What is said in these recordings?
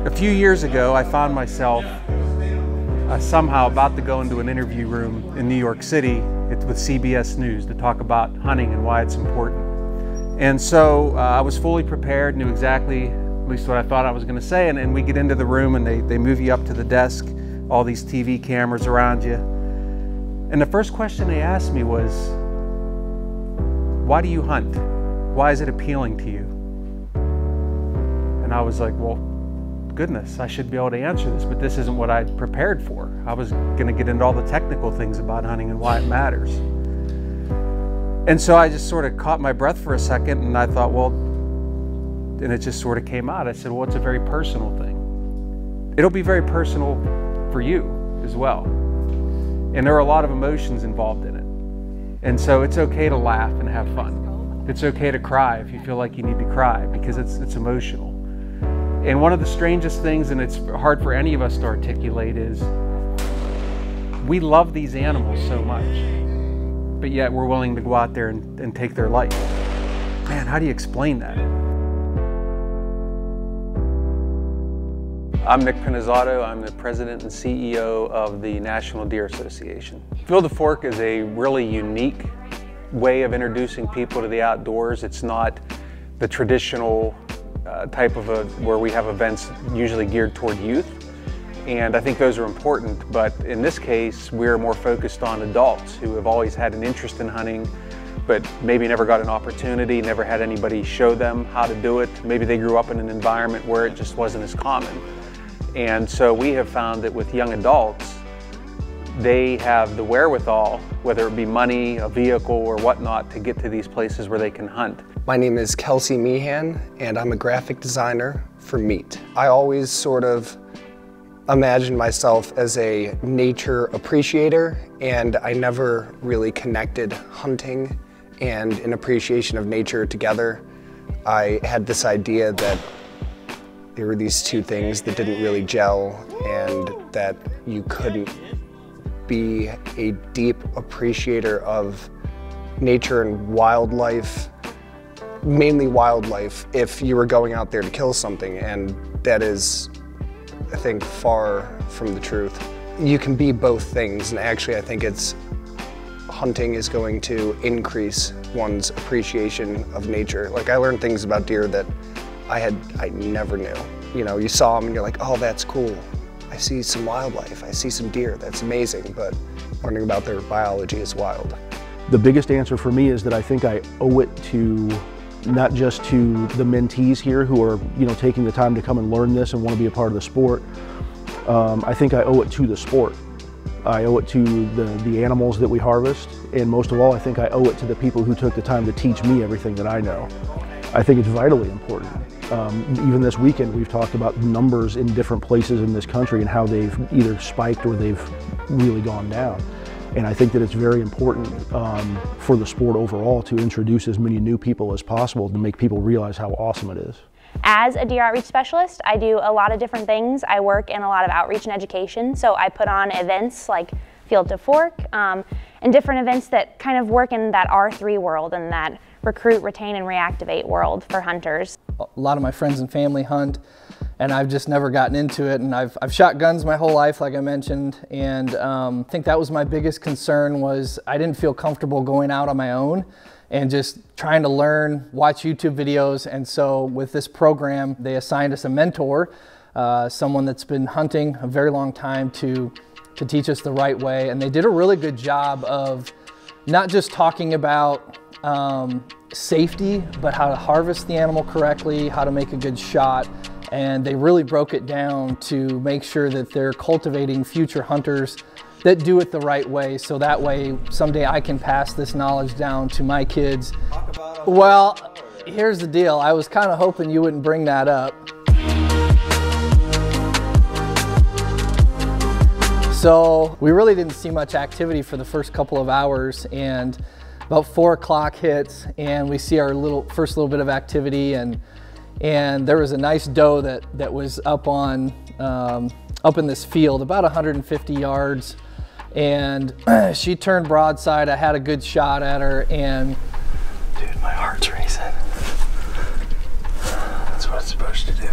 A few years ago, I found myself somehow about to go into an interview room in New York City with CBS News to talk about hunting and why it's important. And so I was fully prepared, knew exactly at least what I thought I was going to say, and we get into the room and they move you up to the desk, all these TV cameras around you. And the first question they asked me was, why do you hunt? Why is it appealing to you? And I was like, well, goodness, I should be able to answer this, but this isn't what I'd prepared for. I was going to get into all the technical things about hunting and why it matters. And so I just sort of caught my breath for a second and I thought, well, and it just sort of came out. I said, well, it's a very personal thing. It'll be very personal for you as well. And there are a lot of emotions involved in it. And so it's okay to laugh and have fun. It's okay to cry if you feel like you need to cry because it's emotional. And one of the strangest things, and it's hard for any of us to articulate, is we love these animals so much, but yet we're willing to go out there and take their life. Man, how do you explain that? I'm Nick Pinizzotto. I'm the president and CEO of the National Deer Association. Field to Fork is a really unique way of introducing people to the outdoors. It's not the traditional type of where we have events usually geared toward youth, and I think those are important, but in this case we're more focused on adults who have always had an interest in hunting but maybe never got an opportunity, never had anybody show them how to do it. Maybe they grew up in an environment where it just wasn't as common. And so we have found that with young adults, they have the wherewithal, whether it be money, a vehicle, or whatnot, to get to these places where they can hunt. My name is Kelsey Meehan, and I'm a graphic designer for MEAT. I always sort of imagined myself as a nature appreciator, and I never really connected hunting and an appreciation of nature together. I had this idea that there were these two things that didn't really gel, and that you couldn't be a deep appreciator of nature and wildlife, mainly wildlife, if you were going out there to kill something, and that is, I think, far from the truth. You can be both things, and actually I think hunting is going to increase one's appreciation of nature. Like, I learned things about deer that I never knew. You know, you saw them and you're like, oh, that's cool. I see some wildlife, I see some deer, that's amazing, but learning about their biology is wild. The biggest answer for me is that I think I owe it to, not just to the mentees here who are, taking the time to come and learn this and want to be a part of the sport. I think I owe it to the sport. I owe it to the animals that we harvest, and most of all, I think I owe it to the people who took the time to teach me everything that I know. I think it's vitally important. Even this weekend, we've talked about numbers in different places in this country and how they've either spiked or they've really gone down. And I think that it's very important for the sport overall to introduce as many new people as possible to make people realize how awesome it is. As a deer outreach specialist, I do a lot of different things. I work in a lot of outreach and education, so I put on events like Field to Fork and different events that kind of work in that R3 world and that recruit, retain, and reactivate world for hunters. A lot of my friends and family hunt, and I've just never gotten into it, and I've shot guns my whole life, like I mentioned, and I think that was my biggest concern, was I didn't feel comfortable going out on my own and just trying to learn, watch YouTube videos. And so with this program, they assigned us a mentor, someone that's been hunting a very long time to teach us the right way, and they did a really good job of not just talking about safety, but how to harvest the animal correctly, how to make a good shot. And they really broke it down to make sure that they're cultivating future hunters that do it the right way, so that way someday I can pass this knowledge down to my kids. Well, here's the deal. I was kind of hoping you wouldn't bring that up. So we really didn't see much activity for the first couple of hours, and about 4 o'clock hits and we see our first little bit of activity, and there was a nice doe that was up in this field about 150 yards, and she turned broadside. I had a good shot at her, and dude, my heart's racing. That's what it's supposed to do.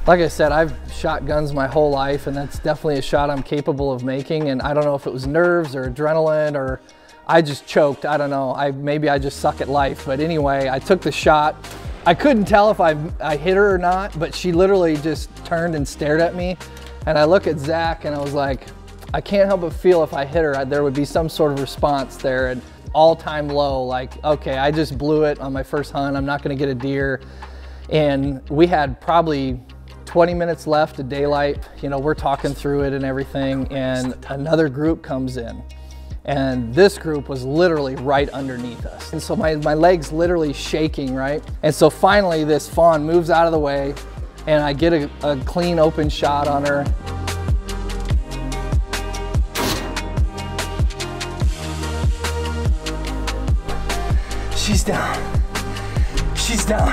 Like I said, I've shot guns my whole life, and that's definitely a shot I'm capable of making. And I don't know if it was nerves or adrenaline or I just choked. I don't know. Maybe I just suck at life. But anyway, I took the shot. I couldn't tell if I hit her or not, but she literally just turned and stared at me. And I look at Zach and I was like, I can't help but feel if I hit her, there would be some sort of response there. And all-time low, like, okay, I just blew it on my first hunt. I'm not gonna get a deer. And we had probably 20 minutes left of daylight. You know, we're talking through it and everything, and another group comes in. And this group was literally right underneath us. And so my leg's literally shaking, right? And so finally this fawn moves out of the way and I get a clean open shot on her. She's down. She's down.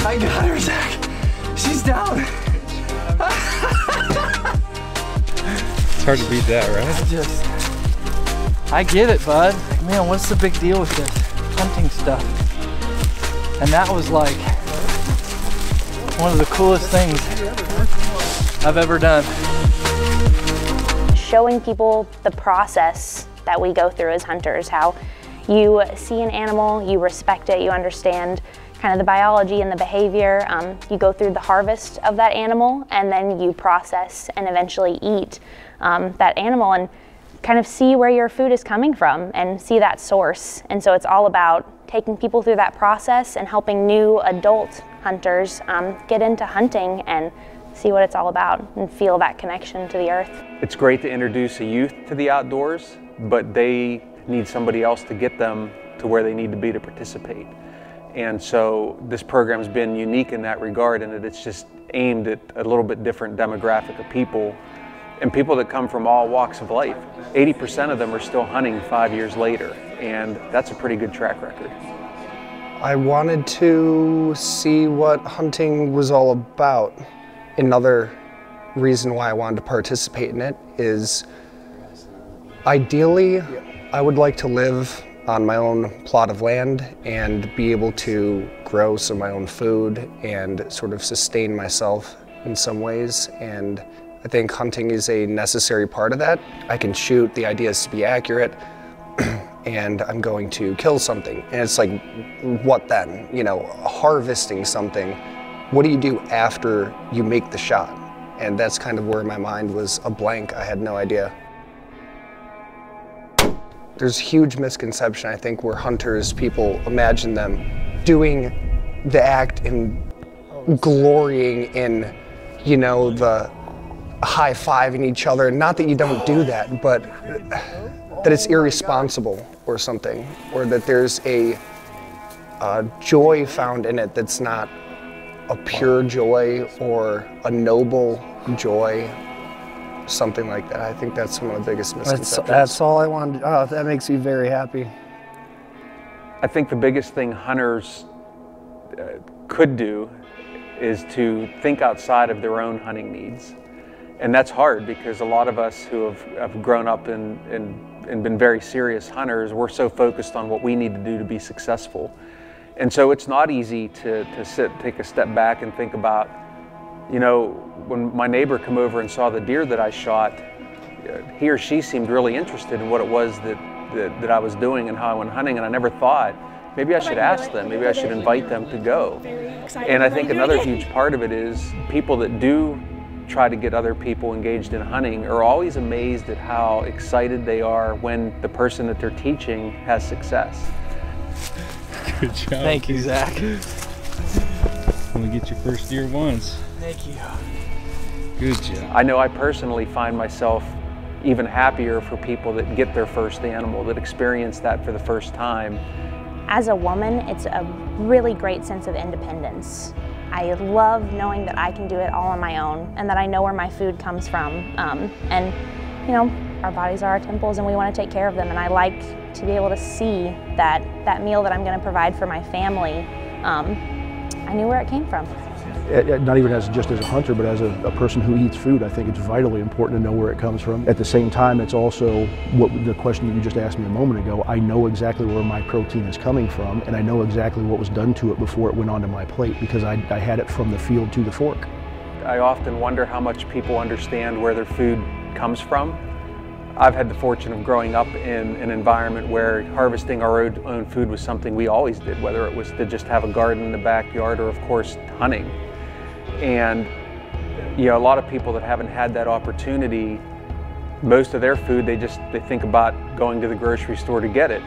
I got her, Zach. She's down. It's hard to beat that, right? I get it, bud. Like, man, what's the big deal with this hunting stuff? And that was like one of the coolest things I've ever done. Showing people the process that we go through as hunters, how you see an animal, you respect it, you understand kind of the biology and the behavior. You go through the harvest of that animal, and then you process and eventually eat that animal and kind of see where your food is coming from and see that source. And so it's all about taking people through that process and helping new adult hunters get into hunting and see what it's all about and feel that connection to the earth. It's great to introduce a youth to the outdoors, but they need somebody else to get them to where they need to be to participate. And so this program has been unique in that regard, in that it's just aimed at a little bit different demographic of people, and people that come from all walks of life. 80% of them are still hunting 5 years later, and that's a pretty good track record. I wanted to see what hunting was all about. Another reason why I wanted to participate in it is, ideally, I would like to live on my own plot of land and be able to grow some of my own food and sort of sustain myself in some ways. And I think hunting is a necessary part of that. I can shoot, the idea is to be accurate, and I'm going to kill something. And it's like, what then? You know, harvesting something. What do you do after you make the shot? And that's kind of where my mind was a blank. I had no idea. There's huge misconception, I think, where hunters, people imagine them doing the act and glorying in, you know, the high-fiving each other. Not that you don't do that, but that it's irresponsible or something, or that there's a joy found in it that's not a pure joy or a noble joy. Something like that. I think that's one of the biggest misconceptions. That's all I wanted. Oh, that makes me very happy. I think the biggest thing hunters could do is to think outside of their own hunting needs. And that's hard, because a lot of us who have grown up and been very serious hunters, we're so focused on what we need to do to be successful. And so it's not easy to take a step back and think about, you know, when my neighbor came over and saw the deer that I shot, he or she seemed really interested in what it was that I was doing and how I went hunting, and I never thought, maybe I should ask them, maybe I should invite them to go. And I think another huge part of it is people that do try to get other people engaged in hunting are always amazed at how excited they are when the person that they're teaching has success. Good job. Thank you, Zach. Only get your first deer once. Thank you. Good job. I know I personally find myself even happier for people that get their first animal, that experience that for the first time. As a woman, it's a really great sense of independence. I love knowing that I can do it all on my own and that I know where my food comes from. And you know, our bodies are our temples and we want to take care of them, and I like to be able to see that meal that I'm going to provide for my family, I knew where it came from. Not even just as a hunter, but as a person who eats food, I think it's vitally important to know where it comes from. At the same time, it's also the question that you just asked me a moment ago. I know exactly where my protein is coming from, and I know exactly what was done to it before it went onto my plate, because I had it from the field to the fork. I often wonder how much people understand where their food comes from. I've had the fortune of growing up in an environment where harvesting our own food was something we always did, whether it was to just have a garden in the backyard or, of course, hunting. And you know, a lot of people that haven't had that opportunity, most of their food, they think about going to the grocery store to get it.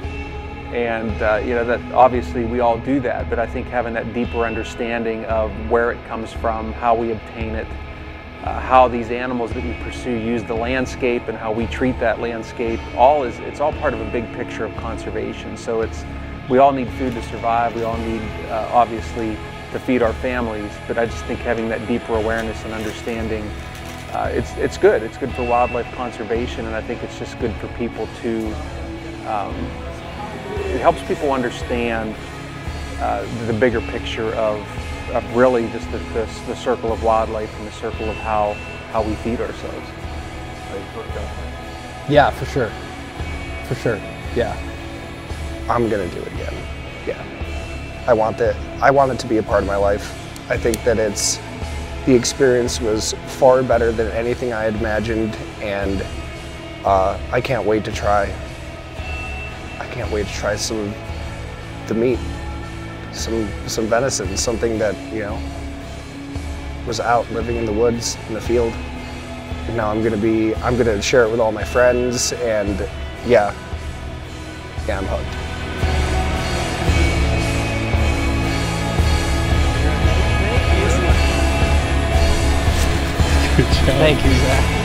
And you know, that obviously we all do that, but I think having that deeper understanding of where it comes from, how we obtain it, how these animals that we pursue use the landscape and how we treat that landscape, it's all part of a big picture of conservation. So we all need food to survive, we all need obviously to feed our families, but I just think having that deeper awareness and understanding, it's good. It's good for wildlife conservation, and I think it's just good for people to, it helps people understand the bigger picture of really just the circle of wildlife and the circle of how we feed ourselves. Yeah, for sure. For sure, yeah. I'm gonna do it again, yeah. I want it to be a part of my life. I think that the experience was far better than anything I had imagined, and I can't wait to try. I can't wait to try some of the meat, some venison, something that, you know, was out living in the woods, in the field. And now I'm gonna share it with all my friends, and yeah, I'm hooked. Thank you, Zach.